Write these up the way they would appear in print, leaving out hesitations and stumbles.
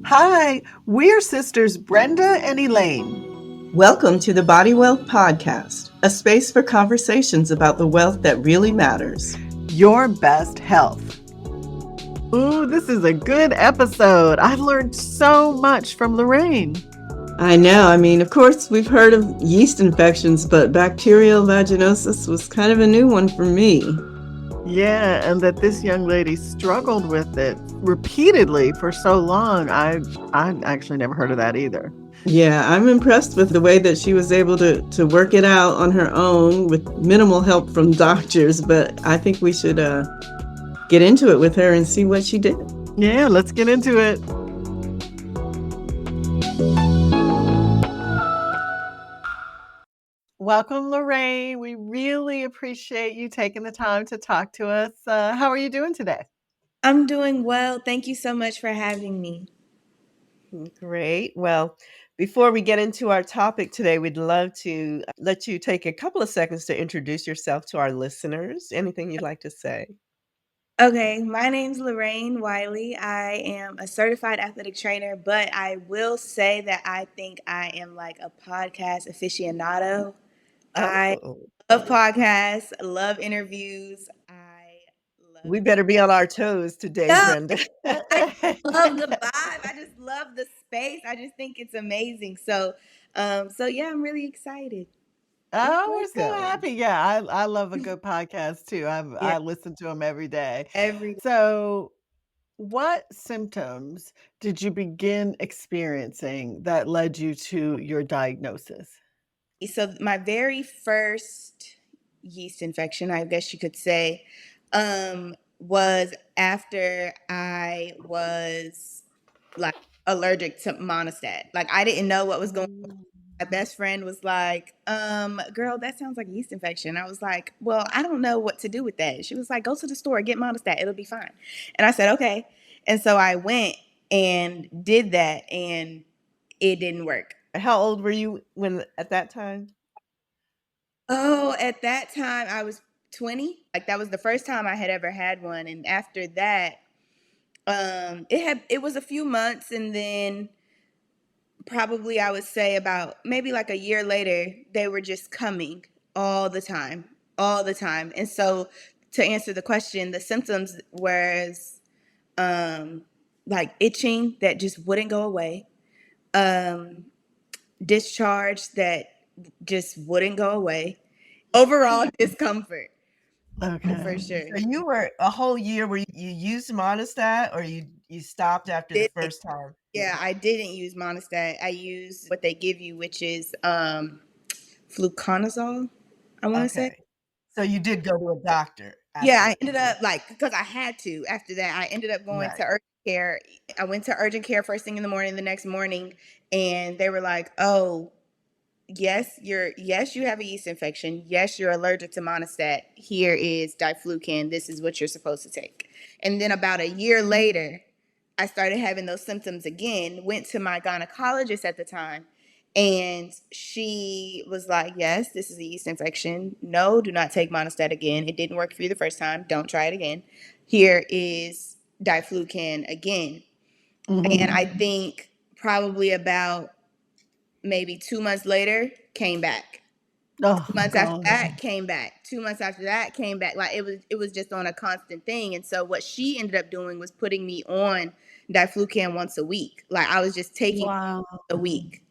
Hi, we're sisters Brenda and Elaine. Welcome to the Body Wealth Podcast, a space for conversations about the wealth that really matters. Your best health. Ooh, this is a good episode. I've learned so much from Lorraine. I know. Of course, we've heard of yeast infections, but bacterial vaginosis was kind of a new one for me. Yeah, and that this young lady struggled with it repeatedly for so long. I actually never heard of that either. Yeah, I'm impressed with the way that she was able to work it out on her own with minimal help from doctors, but I think we should get into it with her and see what she did. Yeah, let's get into it. Welcome, Lorraine. We really appreciate you taking the time to talk to us. How are you doing today? I'm doing well. Thank you so much for having me. Great. Well, before we get into our topic today, we'd love to let you take a couple of seconds to introduce yourself to our listeners. Anything you'd like to say? Okay, my name's Lorraine Wiley. I am a certified athletic trainer, but I will say that I think I am like a podcast aficionado. I Oh, love podcasts, love interviews. I love we better be on our toes today, No, Brenda. I love the vibe. I just love the space. I just think it's amazing. So yeah, I'm really excited. Oh, we're so Welcome. happy. Yeah, I love a good podcast too. Yeah, I listen to them every day. every So, what symptoms did you begin experiencing that led you to your diagnosis? So my very first yeast infection, I guess you could say, was after I was like allergic to monostat. Like I didn't know what was going on. Mm. My best friend was like, girl, that sounds like a yeast infection. I was like, well, I don't know what to do with that. She was like, go to the store, get monostat, it'll be fine. And I said, okay. And so I went and did that and it didn't work. How old were you at that time? Oh, at that time I was 20. Like that was the first time I had ever had one. And after that, it was a few months, and then probably I would say about maybe like a year later, they were just coming all the time. All the time. And so to answer the question, the symptoms was like itching that just wouldn't go away. Um discharge that just wouldn't go away. Overall discomfort. For Okay. sure. So you were a whole year where you used monostat, or you stopped after the Didn't. first time? Yeah, I didn't use monostat. I used what they give you, which is fluconazole, I want to say. Okay. So you did go to a doctor Yeah, after. I ended up like because I had to after that. I ended up going to Right. urgent care. I went to urgent care first thing in the morning, the next morning, and they were like, "Oh, yes, you have a yeast infection. Yes, you're allergic to monostat. Here is diflucan. This is what you're supposed to take." And then about a year later, I started having those symptoms again. Went to my gynecologist at the time, and she was like, "Yes, this is a yeast infection. No, do not take monostat again. It didn't work for you the first time. Don't try it again. Here is diflucan again." And I think probably about maybe 2 months later, came back. Oh, 2 months after God. that, came back. 2 months after that, came back. Like it was just on a constant thing. And so what she ended up doing was putting me on diflucan once a week. Like I was just taking Wow. a week,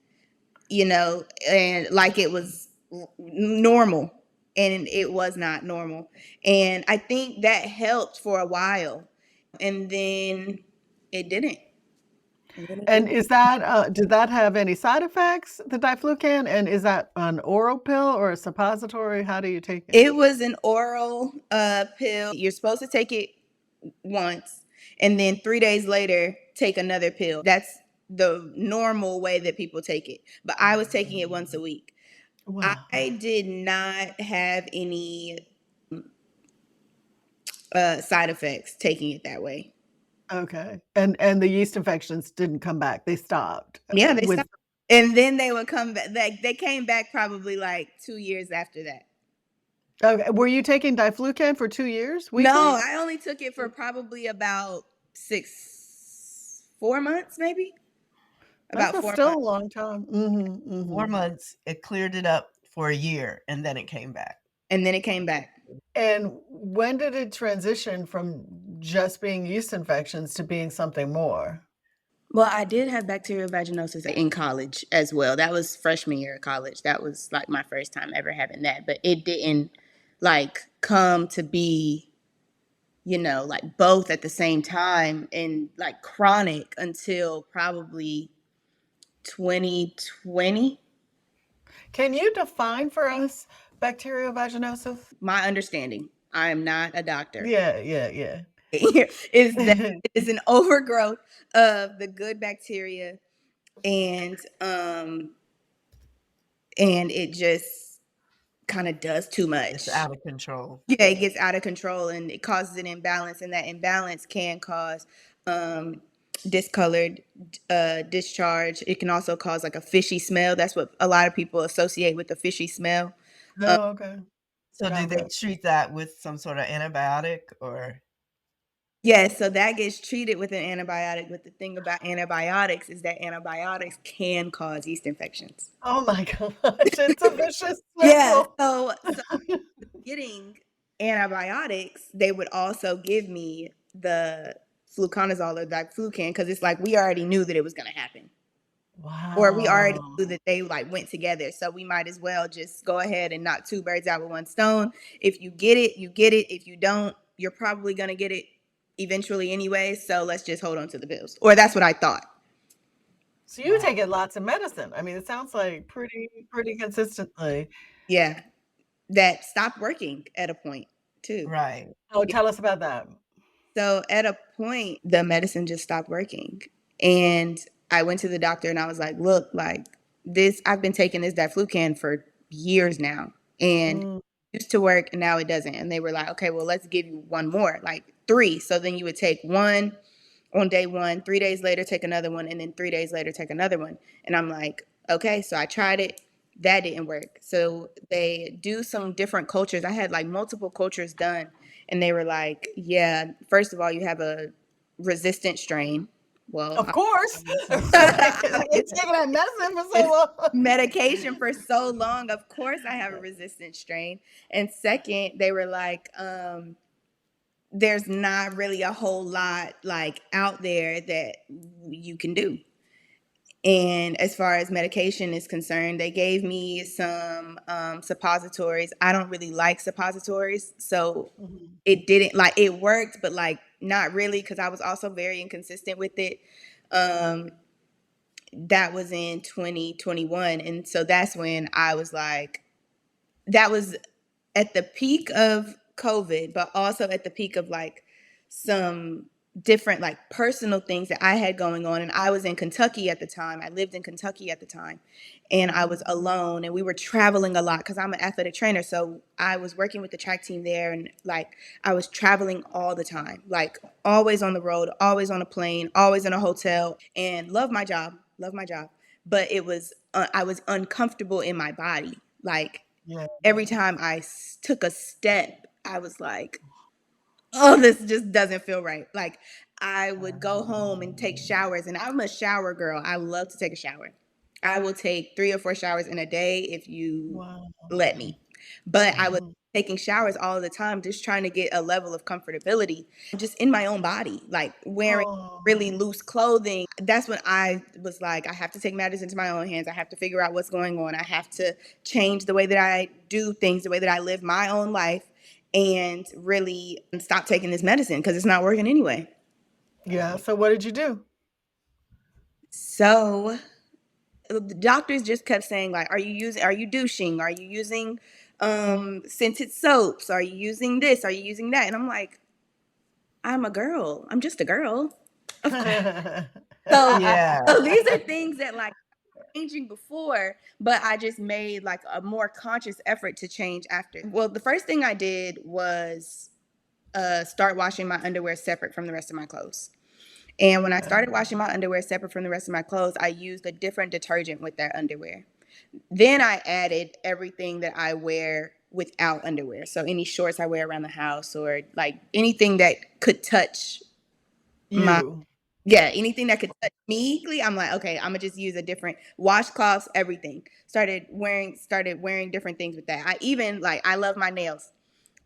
and like it was normal. And it was not normal. And I think that helped for a while. And then it didn't. And is that did that have any side effects, the diflucan? And is that an oral pill or a suppository? How do you take it? It was an oral pill. You're supposed to take it once and then 3 days later take another pill. That's the normal way that people take it. But I was taking it once a week. Wow. I did not have any side effects taking it that way. Okay. And the yeast infections didn't come back. They stopped. Yeah, they With stopped. And then they would come back. They came back probably like 2 years after that. Okay. Were you taking diflucan for 2 years No, weekly? I only took it for probably about 4 months, maybe. That's about a 4 still months, a long time. Mhm, 4 mhm. months, it cleared it up for a year, and then it came back. and then it came back. And when did it transition from just being yeast infections to being something more? Well, I did have bacterial vaginosis in college as well. That was freshman year of college. That was like my first time ever having that, but it didn't like come to be, like both at the same time and like chronic until probably 2020. Can you define for us bacterial vaginosis? My understanding, I am not a doctor, Yeah, yeah, yeah. is that it's an overgrowth of the good bacteria, and it just kind of does too It's much. out of control. Yeah, it gets out of control and it causes an imbalance, and that imbalance can cause um, discolored discharge. It can also cause like a fishy smell. That's what a lot of people associate with the fishy smell. Uh, Oh, okay. So do Got they it. treat that with some sort of antibiotic or yeah, so that gets treated with an antibiotic. But the thing about antibiotics is that antibiotics can cause yeast infections. Oh my gosh, it's a vicious Yeah, circle. so getting antibiotics, they would also give me the fluconazole or diflucan because it's like we already knew that it was going to happen, or we already Wow. knew that they like went together. So we might as well just go ahead and knock two birds out with one stone. If you get it, you get it. If you don't, you're probably going to get it eventually anyway. So let's just hold on to the pills. Or that's what I thought. So you wow. taking lots of medicine. I mean, it sounds like pretty consistently. Yeah, that stopped working at a point too. Right. Oh, tell us about that. So at a point, the medicine just stopped working. And I went to the doctor and I was like, look, like this, I've been taking this diflucan for years now. And Mm, it used to work and now it doesn't. And they were like, okay, well, let's give you one more, like three. So then you would take one on day one, 3 days later, take another one, and then 3 days later, take another one. And I'm like, okay, so I tried it. That didn't work. So they do some different cultures. I had like multiple cultures done, and they were like, yeah, first of all, you have a resistant strain. Well, of course. I Right. You've been taking that medicine for so was long. medication for so long. Of course, I have a resistant strain. And second, they were like, there's not really a whole lot like out there that you can do. And as far as medication is concerned, they gave me some suppositories. I don't really like suppositories, so Mhm. it didn't like it worked, but like not really because I was also very inconsistent with it. Um, that was in 2021, and so that's when I was like, that was at the peak of COVID, but also at the peak of like some different like personal things that I had going on. And I was in Kentucky at the time. I lived in Kentucky at the time. And I was Mhm. alone and we were traveling a lot because I'm an athletic trainer. So I was working with the track team there and like I was traveling all the time, like always on the road, always on a plane, always in a hotel, and love my job. But it was, I was uncomfortable in my body. Like Yeah. every time I took a step, I was like, oh, this just doesn't feel right. Like I would go home and take showers, and I'm a shower girl. I love to take a shower. I will take 3 or 4 showers in a day if you Wow. let me. But I was Mhm. taking showers all the time, just trying to get a level of comfortability just in my own body, like wearing Oh, really loose clothing. That's when I was like, I have to take matters into my own hands. I have to figure out what's going on. I have to change the way that I do things, the way that I live my own life, and really stop taking this medicine because it's not working anyway. yeah. So what did you do? So the doctors just kept saying like, are you douching, are you using scented soaps, are you using this, are you using that? And I'm like, I'm a girl, I'm just a girl, of course. So, Yeah. so these are things that like changing before, but I just made like a more conscious effort to change after. Well, the first thing I did was start washing my underwear separate from the rest of my clothes. And when I Okay. started washing my underwear separate from the rest of my clothes, I used a different detergent with that underwear. Then I added everything that I wear without underwear. So any shorts I wear around the house or like anything that could touch my You. Yeah, anything that could touch me, I'm like, okay, I'm gonna just use a different washcloths, everything. Started wearing different things with that. I even like I love my nails.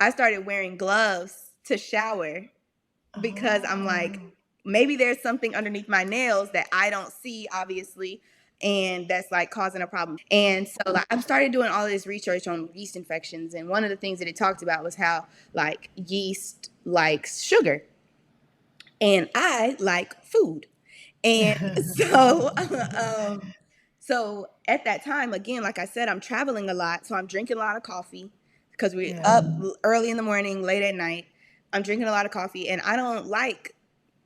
I started wearing gloves to shower because I'm like, Oh. maybe there's something underneath my nails that I don't see, obviously, and that's like causing a problem. And so like I've started doing all this research on yeast infections, and one of the things that it talked about was how like yeast likes sugar, and I like food. And so so at that time, again, like I said, I'm traveling a lot, so I'm drinking a lot of coffee because we're Yeah. up early in the morning, late at night. I'm drinking a lot of coffee, and I don't like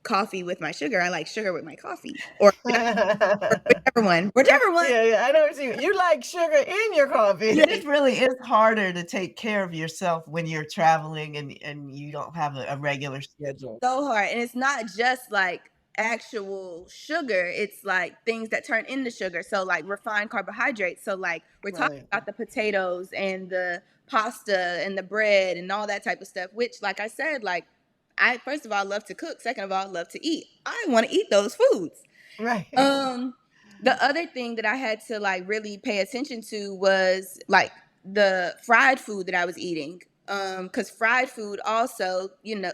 coffee with my sugar. I like sugar with my coffee, or whichever one, whichever one. Yeah, yeah, I know what you like sugar in your coffee. Yeah, it really is harder to take care of yourself when you're traveling and you don't have a regular schedule. So hard, and it's not just like actual sugar, it's like things that turn into sugar, so like refined carbohydrates. So like we're talking Right. about the potatoes and the pasta and the bread and all that type of stuff, which like I said, like I first of all love to cook, second of all love to eat. I want to eat those foods. Right. The other thing that I had to like really pay attention to was like the fried food that I was eating. Because fried food also,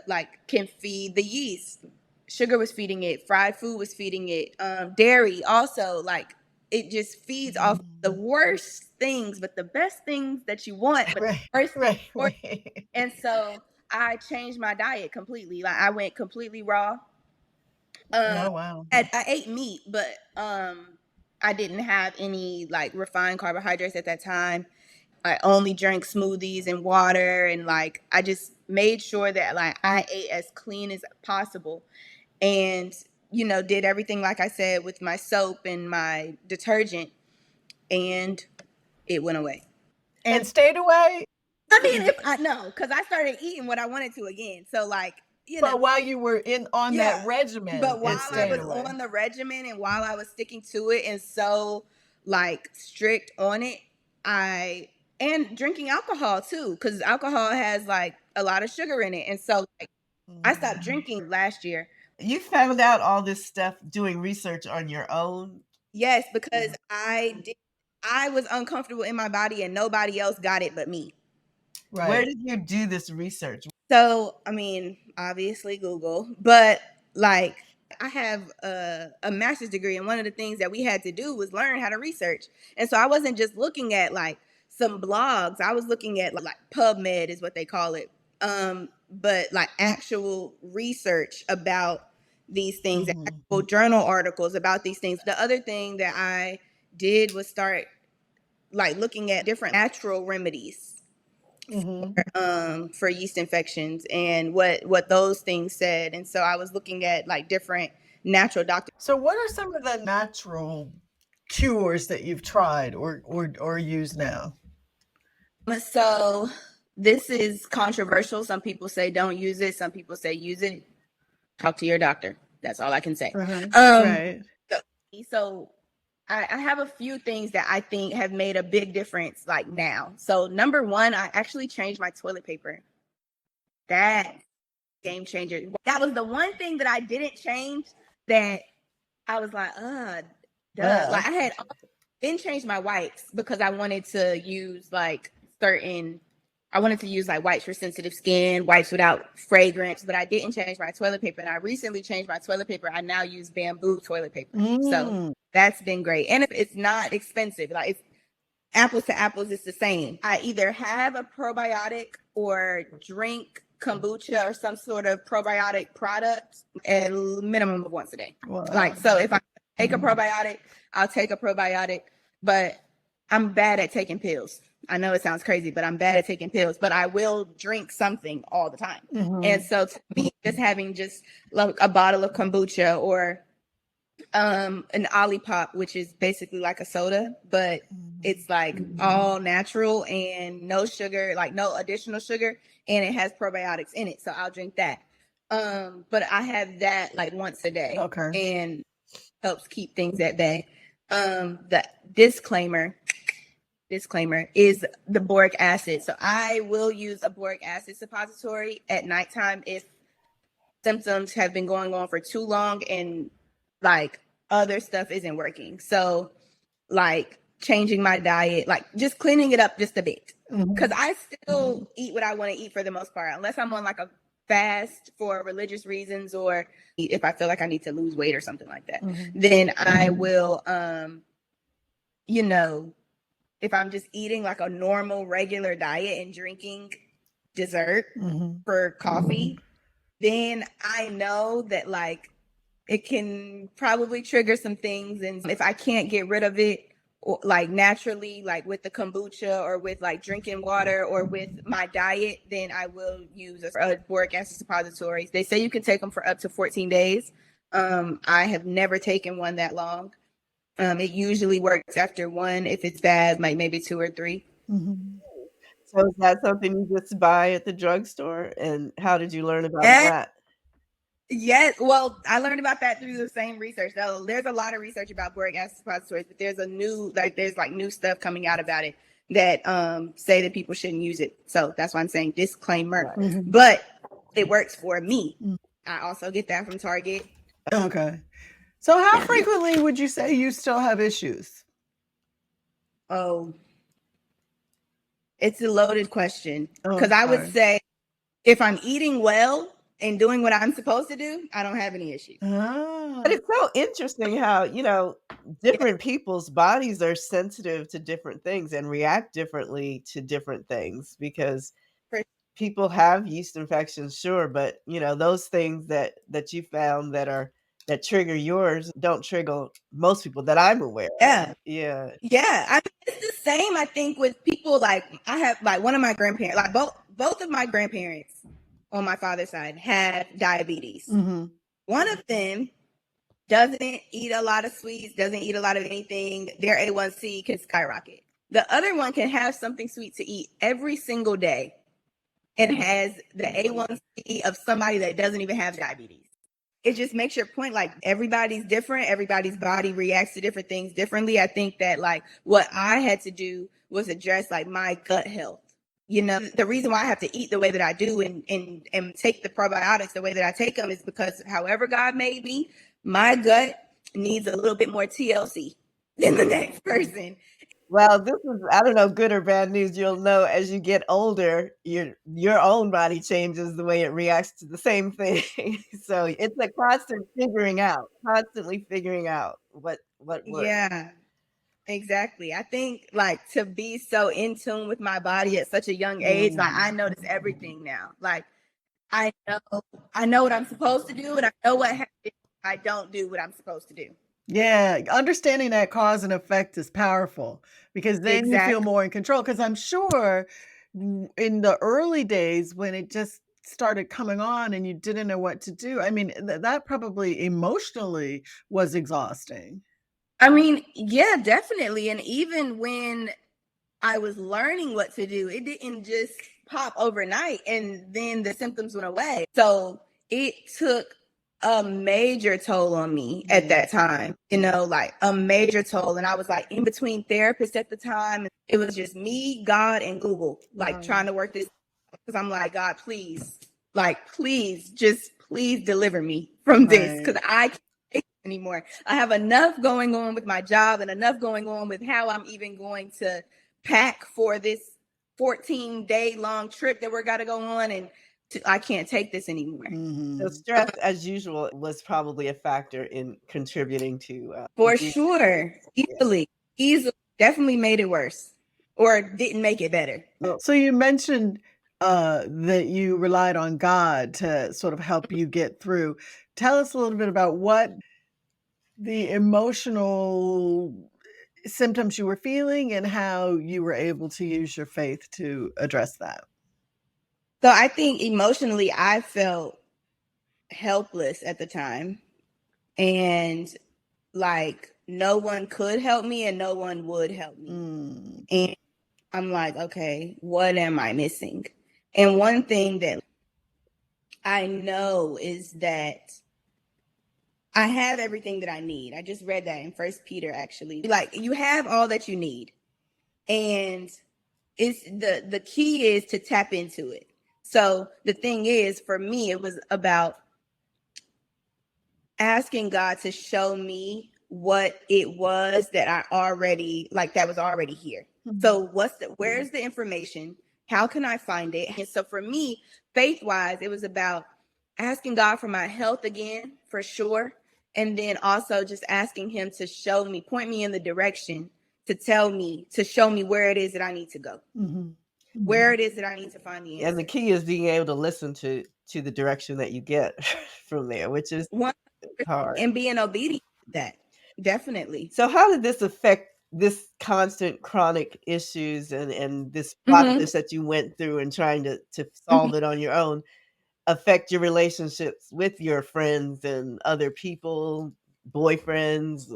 like can feed the yeast. Sugar was feeding it, fried food was feeding it, dairy also, like it just feeds off the worst things, but the best things that you want, but Right, the worst things right, for you. right. And so I changed my diet completely. Like I went completely raw. Oh, wow. I ate meat, but I didn't have any like refined carbohydrates at that time. I only drank smoothies and water, and like I just made sure that like I ate as clean as possible, and did everything like I said with my soap and my detergent, and it went away. And And stayed away? I mean, if I know, because I started eating what I wanted to again. So like, But while you were on that yeah. regimen, But while it I stayed was away. on the regimen and while I was sticking to it and so like strict on it, I and drinking alcohol too, because alcohol has like a lot of sugar in it. And so like I stopped Mhm. drinking last year. You found out all this stuff doing research on your own? Yes, because I was uncomfortable in my body and nobody else got it but me. Where Right. did you do this research? So, I mean, obviously Google, but like I have a master's degree, and one of the things that we had to do was learn how to research. And so I wasn't just looking at like some blogs, I was looking at like PubMed is what they call it. But like actual research about these things, Mhm. actual journal articles about these things. The other thing that I did was start like looking at different natural remedies Mhm. for yeast infections and what those things said. And so I was looking at like different natural doctors. So what are some of the natural cures that you've tried or use now? So this is controversial. Some people say don't use it, some people say use it. Talk to your doctor. That's all I can say. Uh-huh. um Right. so, so I have a few things that I think have made a big difference like now. So number one, I actually changed my toilet paper. That game changer. That was the one thing that I didn't change, that I was like, duh. Uh, Like I had then changed my wipes because I wanted to use like I wanted to use like wipes for sensitive skin, wipes without fragrance, but I didn't change my toilet paper. And I recently changed my toilet paper. I now use bamboo toilet paper. So mm, that's been great. And it's not expensive. Like it's apples to apples, it's the same. I either have a probiotic or drink kombucha or some sort of probiotic product at a minimum of once a day. wow. Like, so if I take a probiotic, I'll take a probiotic, but I'm bad at taking pills. I know it sounds crazy, but I'm bad at taking pills, but I will drink something all the time. And Mhm. so to me, just having just like a bottle of kombucha or an Olipop, which is basically like a soda, but it's like all natural and no sugar, like no additional sugar, and it has probiotics in it. So I'll drink that. But I have that like once a day Okay. and helps keep things at bay. The disclaimer is the boric acid. So I will use a boric acid suppository at nighttime if symptoms have been going on for too long and like other stuff isn't working. So like changing my diet, like just cleaning it up just a bit. Because I still eat what I want to eat for the most part, unless I'm on like a fast for religious reasons or if I feel like I need to lose weight or something like that. Then I will, you know, if I'm just eating like a normal regular diet and drinking dessert for coffee, then I know that like it can probably trigger some things. And if I can't get rid of it, or like naturally, like with the kombucha or with like drinking water or with my diet, then I will use a boric acid suppositories. They say you can take them for up to 14 days. I have never taken one that long. It usually works after one. If it's bad, like maybe 2 or 3. So is that something you just buy at the drugstore? And how did you learn about And that? yes, well, I learned about that through the same research. So there's a lot of research about boric acid suppositories, but there's new stuff coming out about it that say that people shouldn't use it. So that's why I'm saying disclaimer. Right. But it works for me. I also get that from Target. Okay. So how frequently would you say you still have issues? Oh, it's a loaded question. Oh, Because I would sorry. say if I'm eating well and doing what I'm supposed to do, I don't have any issues. Ah. But it's so interesting how, different people's bodies are sensitive to different things and react differently to different things because For- people have yeast infections, sure, but those things that you found that trigger yours don't trigger most people that I'm aware of. Yeah. Yeah. Yeah, I mean, it's the same. I think with people like I have like one of my grandparents, like both of my grandparents on my father's side have diabetes. One of them doesn't eat a lot of sweets, doesn't eat a lot of anything. Their A1C can skyrocket. The other one can have something sweet to eat every single day and has the A1C of somebody that doesn't even have diabetes. It just makes your point like everybody's different. Everybody's body reacts to different things differently. I think that like what I had to do was address like my gut health. The reason why I have to eat the way that I do and take the probiotics the way that I take them is because however God made me, my gut needs a little bit more TLC than the next person. Well, this is, I don't know, good or bad news. You'll know as you get older, your own body changes the way it reacts to the same thing. So it's a constant constantly figuring out what works. Yeah. Exactly. I think like to be so in tune with my body at such a young age, like I notice everything now. Like I know what I'm supposed to do and I know what happens if I don't do what I'm supposed to do. Yeah, understanding that cause and effect is powerful because then you feel Exactly. more in control. Because I'm sure in the early days when it just started coming on and you didn't know what to do, I mean, that probably emotionally was exhausting. I mean, yeah, definitely. And even when I was learning what to do, it didn't just pop overnight and then the symptoms went away. So it took a major toll on me at that time, like a major toll. And I was like in between therapists at the time. It was just me, God, and Google, like trying to work this because I'm like, God, please, please deliver me from this because I can't take it anymore. I have enough going on with my job and enough going on with how I'm even going to pack for this 14-day long trip that we're got to go on and I can't take this anymore. So stress, as usual, was probably a factor in contributing to For sure. Easily, definitely made it worse or didn't make it better. So you mentioned that you relied on God to sort of help you get through. Tell us a little bit about what the emotional symptoms you were feeling and how you were able to use your faith to address that. So I think emotionally, I felt helpless at the time and like no one could help me and no one would help me. And I'm like, okay, what am I missing? And one thing that I know is that I have everything that I need. I just read that in First Peter, actually. Like you have all that you need. And it's the key is to tap into it. So the thing is, for me, it was about asking God to show me what it was that I already like that was already here. So where's the information? How can I find it? And so for me, faith-wise, it was about asking God for my health again, for sure. And then also just asking him to show me, point me in the direction, to show me where it is that I need to go. Where it is that I need to find the answer. And the key is being able to listen to the direction that you get from there, which is hard. And being obedient to that. Definitely. So how did this affect this constant chronic issues and this process that you went through and trying to solve it on your own affect your relationships with your friends and other people, boyfriends?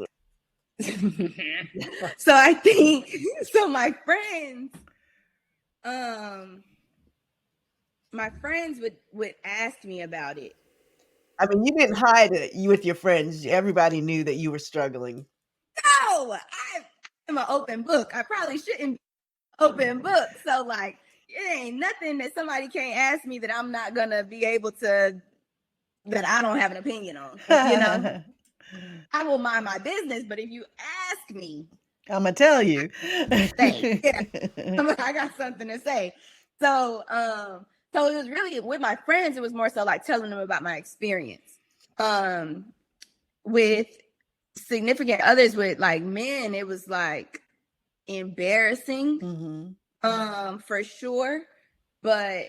So I think my friends would ask me about it. I mean, you didn't hide it with your friends. Everybody knew that you were struggling. No, I'm an open book. I probably shouldn't be open book. So like, it ain't nothing that somebody can't ask me that I'm not gonna be able to, that I don't have an opinion on. You know, I will mind my business, but if you ask me, I'm gonna tell you. I got something to say. So so it was really with my friends, it was more so like telling them about my experience. With significant others, with like men, it was like embarrassing, for sure. But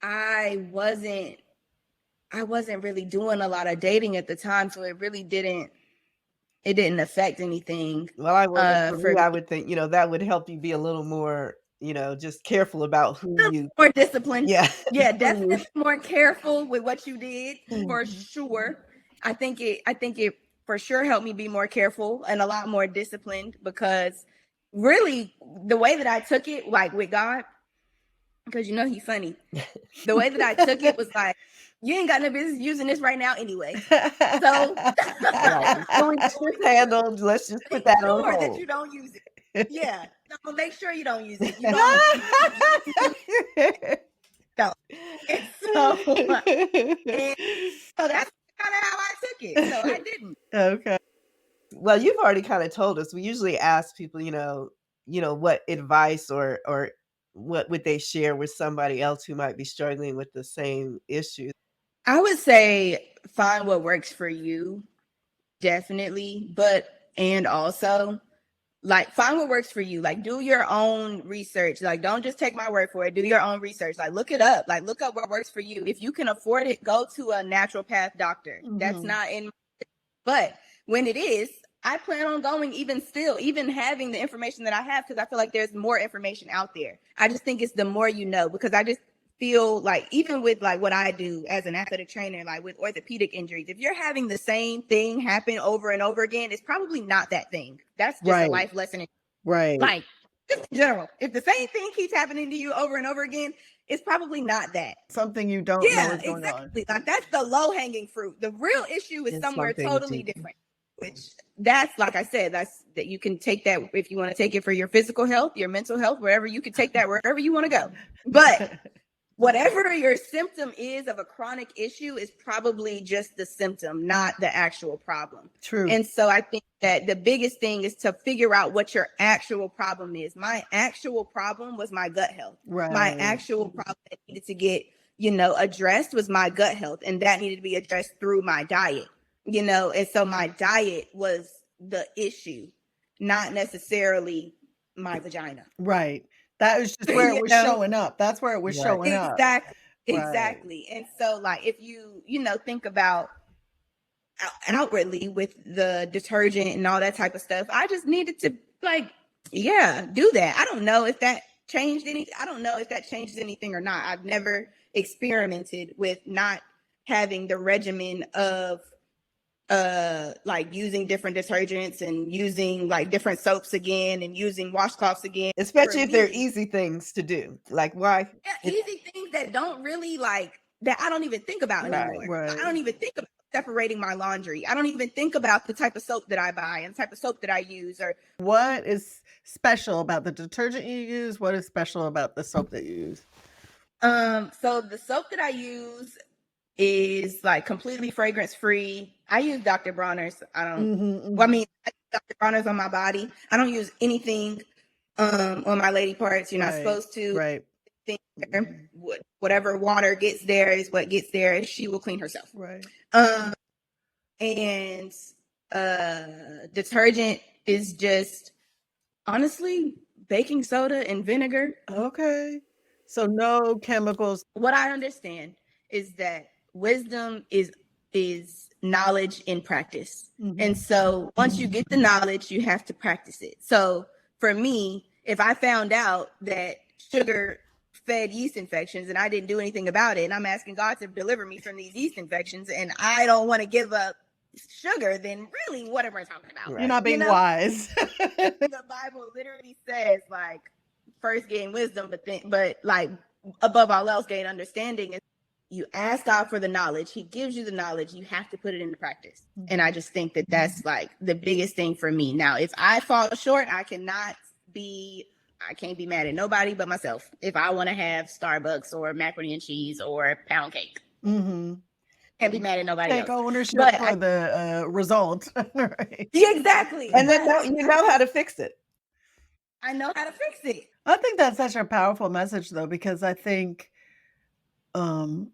I wasn't really doing a lot of dating at the time, so it really didn't affect anything. Well, I would think, that would help you be a little more, just careful about who you more disciplined. Yeah. Yeah, definitely more careful with what you did, for sure. I think it for sure helped me be more careful and a lot more disciplined, because really the way that I took it, like with God, because he's funny. The way that I took it was like, you ain't got no business using this right now anyway. So handled. Let's just put that on hold. That you don't use it. Yeah. No, make sure you don't use it. You don't. And so that's kind of how I took it. So I didn't. Okay. Well, you've already kind of told us. We usually ask people, what advice or what would they share with somebody else who might be struggling with the same issue. I would say find what works for you, definitely. And also, like, find what works for you. Like, do your own research. Like, don't just take my word for it. Do your own research. Like, look it up. Like, look up what works for you. If you can afford it, go to a naturopath doctor. That's not in. But when it is, I plan on going even having the information that I have, because I feel like there's more information out there. I just think it's the more you know, because I just feel like even with like what I do as an athletic trainer, like with orthopedic injuries, if you're having the same thing happen over and over again, it's probably not that thing. That's just a life lesson. Right. Like, just in general, if the same thing keeps happening to you over and over again, it's probably not that. Something you don't know is going exactly. On. Like, that's the low-hanging fruit. The real issue is somewhere totally different. Which that's, like I said, that you can take that if you want to take it for your physical health, your mental health, wherever you can take that wherever you want to go. But whatever your symptom is of a chronic issue is probably just the symptom, not the actual problem. True. And so I think that the biggest thing is to figure out what your actual problem is. My actual problem was my gut health. Right. My actual problem that needed to get, addressed was my gut health. And that needed to be addressed through my diet, and so my diet was the issue, not necessarily my vagina. Right. That was just where it was showing up. That's where it was showing up. Exactly. And so, like, if you, think about outwardly with the detergent and all that type of stuff, I just needed to, do that. I don't know if that changed anything. I don't know if that changes anything or not. I've never experimented with not having the regimen of using different detergents and using different soaps again and using washcloths again. Especially if they're easy things to do. Like, why? Yeah, easy things that don't really that I don't even think about anymore. Right. I don't even think about separating my laundry. I don't even think about the type of soap that I buy and the type of soap that I use. Or what is special about the detergent you use? What is special about the soap that you use? So the soap that I use is completely fragrance free. I use Dr. Bronner's. I don't. Mhm, Well, I mhm. mean, I use Dr. Bronner's on my body. I don't use anything on my lady parts. You're not Right, supposed to. right. Think Mhm. whatever water gets there is what gets there, and she will clean herself. Right. Um, and detergent is just honestly baking soda and vinegar. Okay. So no chemicals. What I understand is that wisdom is knowledge in practice. And Mhm. so once you get the knowledge, you have to practice it. So for me, if I found out that sugar fed yeast infections and I didn't do anything about it, and I'm asking God to deliver me from these yeast infections, and I don't want to give up sugar, then really what am I talking about? You're Right. not You being know, wise. the Bible literally says like first gain wisdom, but like above all else gain understanding. And you ask God for the knowledge, He gives you the knowledge. You have to put it into practice. And I Mhm. just think that that's like the biggest thing for me. Now, if I fall short, I can't be mad at nobody but myself. If I want to have Starbucks or macaroni and cheese or pound cake, Mhm. can't be mad at nobody Take else. ownership But for the result. Right. yeah, exactly. And then you know how to fix it. I know how to fix it. I think that's such a powerful message though, because I think um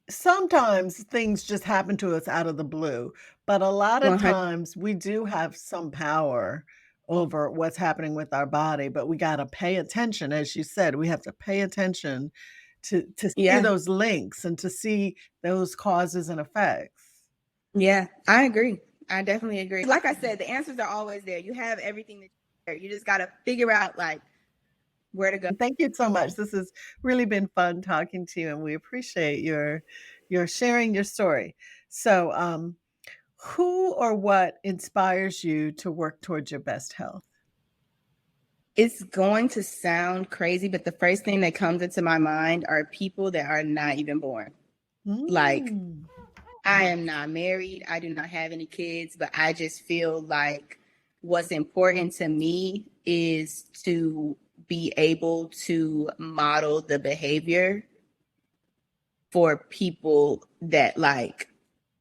sometimes things just happen to us out of the blue, but a lot of 100. times we do have some power over what's happening with our body, but we got to pay attention. As you said, we have to pay attention to see Yeah. those links and to see those causes and effects. Yeah, I agree. I definitely agree. Like I said, the answers are always there. You have everything that you just got to figure out like where to go. Thank you so much. This has really been fun talking to you, and we appreciate your sharing your story. So, who or what inspires you to work towards your best health? It's going to sound crazy, but the first thing that comes into my mind are people that are not even born. Like, Mm. I am not married. I do not have any kids, but I just feel like what's important to me is to be able to model the behavior for people that like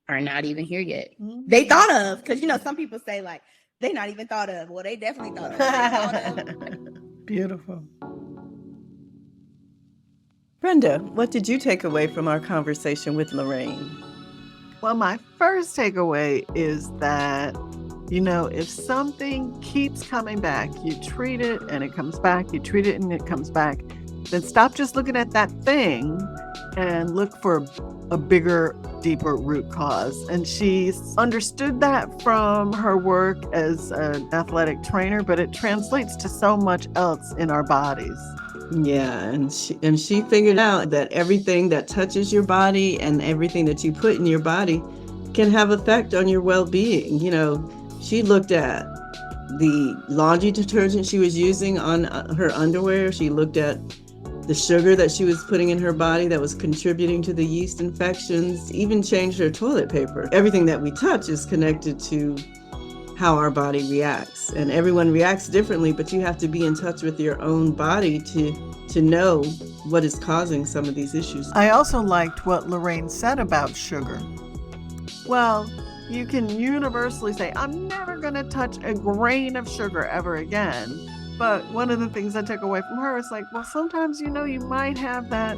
are not even here yet. They Mm. thought of, because some people say like they not even thought of. Well, they definitely thought of. They thought of. Beautiful. Brenda, what did you take away from our conversation with Lorraine? Well, my first takeaway is that, if something keeps coming back, you treat it and it comes back, you treat it and it comes back, then stop just looking at that thing and look for a bigger, deeper root cause. And she's understood that from her work as an athletic trainer, but it translates to so much else in our bodies. Yeah, and she figured out that everything that touches your body and everything that you put in your body can have effect on your well-being. She looked at the laundry detergent she was using on her underwear. She looked at the sugar that she was putting in her body that was contributing to the yeast infections, even changed her toilet paper. Everything that we touch is connected to how our body reacts, and everyone reacts differently, but you have to be in touch with your own body to know what is causing some of these issues. I also liked what Lorraine said about sugar. Well, you can universally say, I'm never going to touch a grain of sugar ever again. But one of the things I took away from her is like, well, sometimes you might have that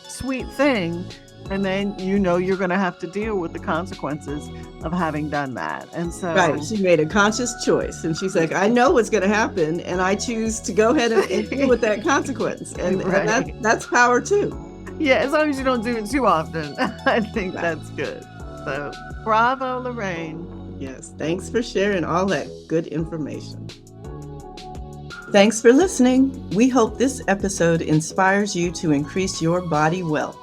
sweet thing, and then you're going to have to deal with the consequences of having done that. And so Right, she made a conscious choice, and she's like, I know what's going to happen, and I choose to go ahead and deal with that consequence, and, Right. and that's power too. Yeah, as long as you don't do it too often, I think Right. that's good. So bravo, Lorraine. Yes, thanks for sharing all that good information. Thanks for listening. We hope this episode inspires you to increase your body wealth.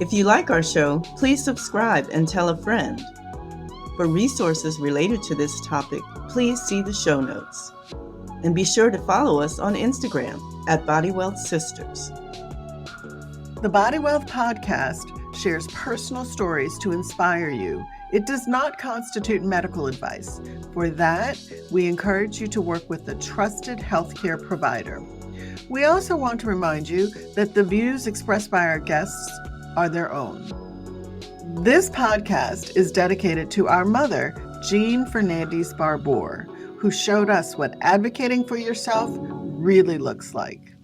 If you like our show, please subscribe and tell a friend. For resources related to this topic, please see the show notes. And be sure to follow us on Instagram at Body Wealth Sisters. The Body Wealth Podcast shares personal stories to inspire you. It does not constitute medical advice. For that, we encourage you to work with a trusted healthcare provider. We also want to remind you that the views expressed by our guests are their own. This podcast is dedicated to our mother, Jean Fernandez Barbour, who showed us what advocating for yourself really looks like.